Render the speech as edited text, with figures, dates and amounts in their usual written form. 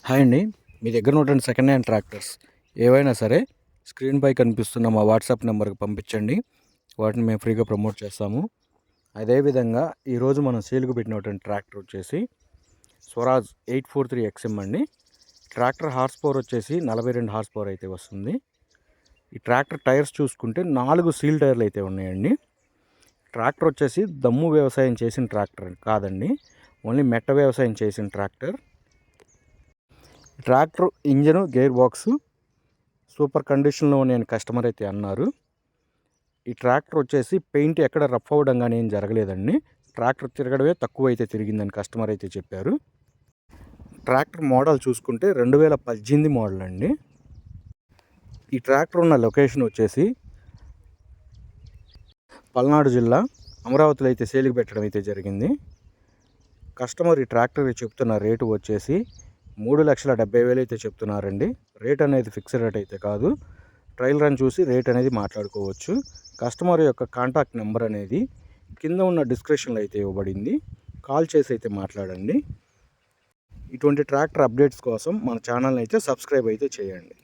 Hi అండి. మీ దగ్గర ఉన్నటువంటి సెకండ్ హ్యాండ్ ట్రాక్టర్స్ ఏవైనా సరే స్క్రీన్పై కనిపిస్తున్న మా వాట్సాప్ నెంబర్కి పంపించండి. వాటిని మేము ఫ్రీగా ప్రమోట్ చేస్తాము. అదేవిధంగా ఈరోజు మనం సేల్కి పెట్టినటువంటి ట్రాక్టర్ వచ్చేసి స్వరాజ్ 843 XM అండి. ట్రాక్టర్ హార్స్ పవర్ వచ్చేసి 42 హార్స్ పవర్ అయితే వస్తుంది. ఈ ట్రాక్టర్ టైర్స్ చూసుకుంటే 4 సీల్ టైర్లు అయితే ఉన్నాయండి. ట్రాక్టర్ వచ్చేసి దమ్ము వ్యవసాయం చేసిన ట్రాక్టర్ కాదండి, ఓన్లీ మెట్ట వ్యవసాయం చేసిన tractor. Tractor engine gear box super కండిషన్లో నేను కస్టమర్ అయితే అన్నారు. ఈ ట్రాక్టర్ వచ్చేసి పెయింట్ ఎక్కడ రఫ్ అవ్వడం కానీ ఏం జరగలేదండి. ట్రాక్టర్ తిరగడమే తక్కువ అయితే తిరిగిందని కస్టమర్ అయితే చెప్పారు. ట్రాక్టర్ మోడల్ చూసుకుంటే 2018 మోడల్ అండి. ఈ ట్రాక్టర్ ఉన్న లొకేషన్ వచ్చేసి పల్నాడు జిల్లా అమరావతిలో అయితే సేల్కి పెట్టడం అయితే జరిగింది. కస్టమర్ ఈ ట్రాక్టర్ చెప్తున్న రేటు వచ్చేసి 3,70,000 అయితే చెప్తున్నారండి. రేట్ అనేది ఫిక్స్డ్ రేట్ అయితే కాదు, ట్రయల్ రన్ చూసి రేట్ అనేది మాట్లాడుకోవచ్చు. కస్టమర్ యొక్క కాంటాక్ట్ నెంబర్ అనేది కింద ఉన్న డిస్క్రిప్షన్లో అయితే ఇవ్వబడింది. కాల్ చేసి అయితే మాట్లాడండి. ఇటువంటి ట్రాక్టర్ అప్డేట్స్ కోసం మన ఛానల్ని అయితే సబ్స్క్రైబ్ అయితే చేయండి.